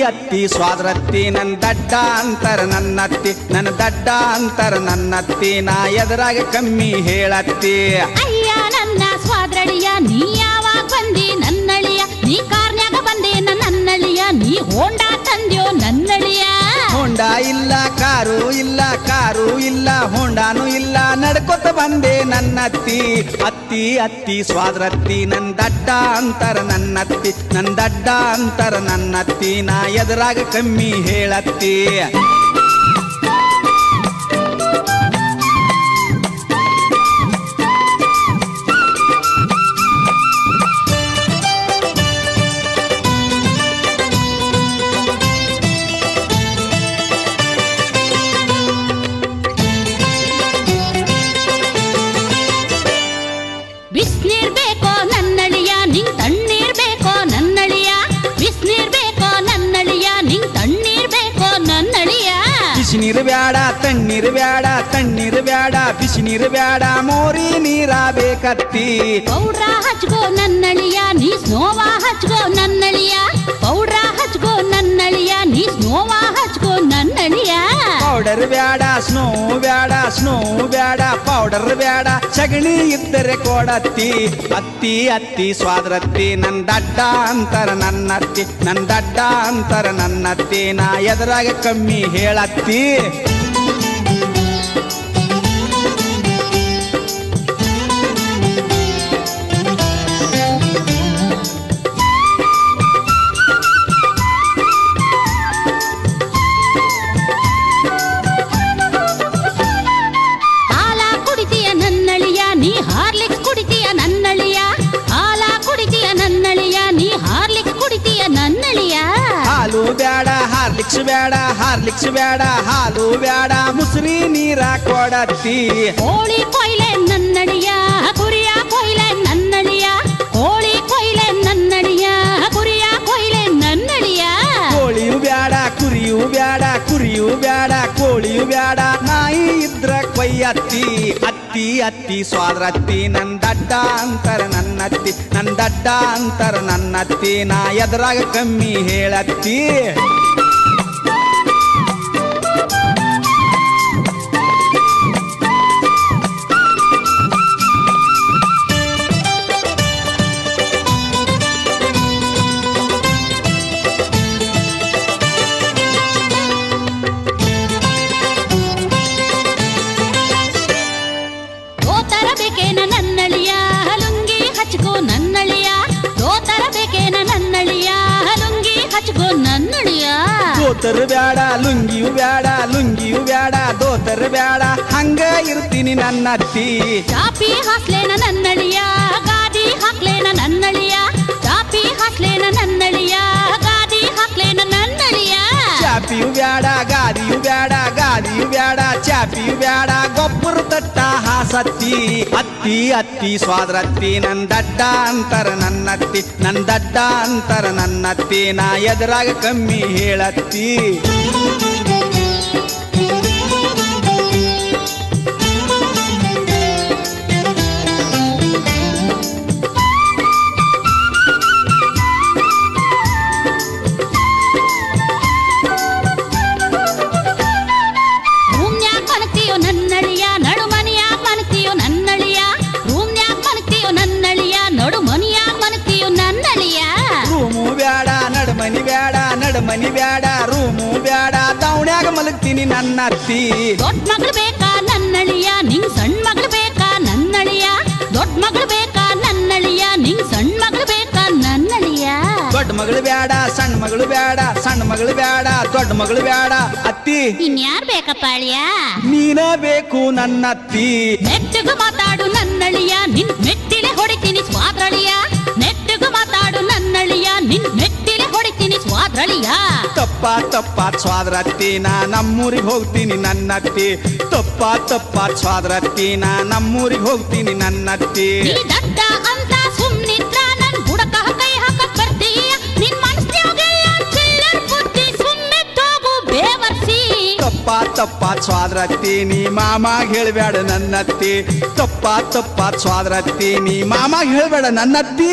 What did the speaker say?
ಅತ್ತಿ ಸ್ವಾದ್ರತ್ತಿ ನನ್ನ ದಡ್ಡ ಅಂತರ ನನ್ನತ್ತಿ ನನ್ನ ದಡ್ಡ ಅಂತರ ನನ್ನತ್ತಿ ನಾ ಎದುರಾಗ ಕಮ್ಮಿ ಹೇಳತ್ತಿ ಅಯ್ಯ ನನ್ನ ಸ್ವಾದ್ರಳಿಯ ನೀ ಯಾವಾಗ ಬಂದಿ ನನ್ನಳಿಯ ನೀ ಕಾರ್ನ್ಯಾಗ ಬಂದೆ ನನ್ನಳಿಯ ನೀ ಹೋಂಡಾ ತಂದ್ಯೋ ನನ್ನಳಿಯ ಹೋಂಡಾ ಇಲ್ಲ ಕಾರು ಇಲ್ಲ ಹೋಂಡಾನು ಇಲ್ಲ ನಡ್ಕೊತ ಬಂದೆ ನನ್ನತ್ತಿ ಅತ್ತಿ ಅತ್ತಿ ಸ್ವಾದ್ರತ್ತಿ ನನ್ನ ದಡ್ಡ ಅಂತರ ನನ್ನತ್ತಿ ನನ್ನ ದಡ್ಡ ಅಂತರ ನನ್ನತ್ತಿ ನಾ ಎದುರಾಗ ಕಮ್ಮಿ ಹೇಳತ್ತಿ ಬಿಸ್ನೀರ್ ಬೇಕೋ ನನ್ನಳಿಯ ನಿಂಗ್ ತಣ್ಣೀರ್ ಬೇಕೋ ನನ್ನಳಿಯ ಬಿಸ್ನೀರ್ ಬೇಕೋ ನನ್ನಳಿಯ ನಿಂಗ್ ತಣ್ಣೀರ್ ಬೇಕೋ ನನ್ನಳಿಯ ಬಿಸಿ ನೀರು ಬ್ಯಾಡ ತಣ್ಣೀರು ಬ್ಯಾಡ ತಣ್ಣೀರು ಬ್ಯಾಡ ಬಿಸಿ ನೀರು ಬ್ಯಾಡ ಮೋರಿ ನೀರ ಬೇಕತ್ತಿ ಪೌಡ್ರ ಹಚ್ಕೋ ನನ್ನಳಿಯ ನೀ ಸ್ನೋವಾ ಹಚ್ಕೋ ನನ್ನಳಿಯ ಪೌಡ್ರ ಹಚ್ಕೋ ನನ್ನಳಿಯ ನೀ ಸ್ನೋವಾ ಹಚ್ಕೋ ನನ್ನಳಿಯ ಪೌಡರ್ ಬ್ಯಾಡ ಸ್ನೋ ಬ್ಯಾಡ ಪೌಡರ್ ಬ್ಯಾಡ ಸಗಣಿ ಇದ್ದರೆ ಕೊಡತ್ತಿ ಅತ್ತಿ ಅತ್ತಿ ಸ್ವಾದ್ರತ್ತಿ ನನ್ನ ದಡ್ಡ ಅಂತರ ನನ್ನತ್ತಿ ನನ್ನ ದಡ್ಡ ಅಂತರ ನನ್ನತ್ತಿ ನಾ ಎದುರಾಗ ಕಮ್ಮಿ ಹೇಳತ್ತಿ ನೀ ಹಾರ್ಲಿಕ್ಸ್ ಕುಡಿತೀಯ ನನ್ನಳಿಯ ಹಾಲ ಕುಡಿತೀಯ ನನ್ನಳಿಯ ನೀ ಹಾರ್ಲಿಕ್ಸ್ ಕುಡಿತೀಯ ನನ್ನಳಿಯ ಹಾಲು ಬ್ಯಾಡ ಹಾರ್ಲಿಕ್ಸ್ ಬ್ಯಾಡ ಹಾಲು ಬ್ಯಾಡ ಮುಸ್ರಿ ನೀರ ಕೊಡತ್ತಿ ಕೋಳಿ ಕೊಯ್ಲೆ ನನ್ನಳಿಯ ಕುರಿಯ ಕೊಯ್ಲೆ ನನ್ನಳಿಯ ಕೋಳಿ ಕೊಯ್ಲೆ ನನ್ನಳಿಯ ಕುರಿಯ ಕೊಯ್ಲೆ ನನ್ನಳಿಯ ಕೋಳಿಯು ಬ್ಯಾಡ ಕುರಿಯು ಬ್ಯಾಡ ಕೋಳಿಯು ಬ್ಯಾಡ ನಾಯಿ ಇದ್ರ ಕೊಯ್ಯತ್ತಿ ಅತ್ತಿ ಅತ್ತಿ ಸ್ವಾದ್ರತ್ತಿ ನನ್ನ ದಡ್ಡ ಅಂತರ ನನ್ನತ್ತಿ ನನ್ನ ದಡ್ಡ ಅಂತರ ನನ್ನತ್ತಿ ನಾ ಎದುರಾಗ ಕಮ್ಮಿ ಹೇಳತ್ತಿ ನನ್ನಳಿಯ ಲುಂಗಿ ಹಚ್ಕೋ ನನ್ನಳಿಯ ದೋತರ ಬೇಕೇನ ನನ್ನಳಿಯ ಲುಂಗಿ ಹಚ್ಕೋ ನನ್ನಳಿಯ ದೋತರ್ ಬ್ಯಾಡ ಲುಂಗಿಯು ಬ್ಯಾಡ ದೋತರ್ ಬ್ಯಾಡ ಹಂಗ ಇರ್ತೀನಿ ನನ್ನತ್ತಿ ಚಾಪಿ ಹಾಕ್ಲೇನ ನನ್ನಳಿಯ ಗಾದಿ ಹಾಕ್ಲೇನ ನನ್ನಳಿಯ ಚಾಪಿ ಹಾಕ್ಲೇನ ನನ್ನಳಿಯ ಗಾದಿ ಹಾಕ್ಲೇನ ನನ್ನಳಿಯ ಚಾಪಿಯು ಬ್ಯಾಡ ಗಾದಿಯು ಬ್ಯಾಡ ಚಾಪಿಯು ಬ್ಯಾಡ ಗೊಬ್ಬರ ತಟ್ಟ ಹಾಸತ್ತಿ ಅತ್ತಿ ಅತ್ತಿ ಸ್ವಾದ್ರತ್ತಿ ನನ್ನ ದಡ್ಡ ಅಂತರ ನನ್ನತ್ತಿ ನನ್ನ ದಡ್ಡ ಅಂತರ ನನ್ನತ್ತಿ ನಾ ಎದುರಾಗ ಕಮ್ಮಿ ಹೇಳತ್ತಿ ನಡಮನಿ ಬ್ಯಾಡ ರೂಮು ಬ್ಯಾಡ ದೌಣ್ಯಾಗ ಮಲಗ್ತೀನಿ ನನ್ನತ್ತಿ ದೊಡ್ಡ ಮಗಳು ಬೇಕಾ ನನ್ನಳಿಯ ನಿಂಗ್ ಸಣ್ಣ ಮಗಳು ಬೇಕಾ ನನ್ನಳಿಯ ದೊಡ್ಡ ಮಗಳು ಬೇಕಾ ನನ್ನಳಿಯ ನಿಂಗ್ ಸಣ್ಣ ಮಗಳು ಬೇಕಾ ನನ್ನಳಿಯ ದೊಡ್ಡ ಮಗಳು ಬ್ಯಾಡ ಸಣ್ಣ ಮಗಳು ಬ್ಯಾಡ ದೊಡ್ಡ ಮಗಳು ಬ್ಯಾಡ ಅತ್ತಿ ಇನ್ಯಾರ್ ಬೇಕಪ್ಪ ಅಳಿಯ ನೀನ ಬೇಕು ನನ್ನತ್ತಿ ನೆಟ್ಟಗ ಮಾತಾಡು ನನ್ನಳಿಯ ನಿನ್ ಮೆಟ್ಟಿಲೆ ಹೊಡಿತೀನಿ ಸ್ವಾದ್ರಳಿಯ ನೆಟ್ಟಗ ಮಾತಾಡು ನನ್ನಳಿಯ ನಿನ್ ಮೆಟ್ಟಿಲೆ ಹೊಡಿತೀನಿ ಸ್ವಾದ್ರಳಿಯ ತಪ್ಪ ಸ್ವಾದ್ರತ್ತಿ ನಾ ನಮ್ಮೂರಿಗೆ ಹೋಗ್ತೀನಿ ನನ್ನತ್ತಿ ತಪ್ಪ ಸ್ವಾದ್ರತ್ತಿ ನಾ ನಮ್ಮೂರಿಗೆ ಹೋಗ್ತೀನಿ ನನ್ನತ್ತಿ ನೀ ದಡ್ಡ ಅಂತ ಸುಮ್ನಿದ್ರ ನನ್ ಬುಡಕ ಕೈ ಹಾಕಕ್ ಬರ್ತೀಯ ನಿನ್ ಮನಸ್ನ್ಯಾಗೆಲ್ಲ ಚಿಲ್ಲರ್ ಬುದ್ಧಿ ಸುಮ್ಮನೆ ಹೋಗು ಬೇವರ್ಸಿ ತಪ್ಪ ಸ್ವಾದ್ರತ್ತಿ ನೀ ಮಾಮಾಗ ಹೇಳ್ಬೇಡ ನನ್ನತ್ತಿ ತಪ್ಪ ಸ್ವಾದ್ರತ್ತಿ ನೀ ಮಾಮಾಗ ಹೇಳ್ಬೇಡ ನನ್ನತ್ತಿ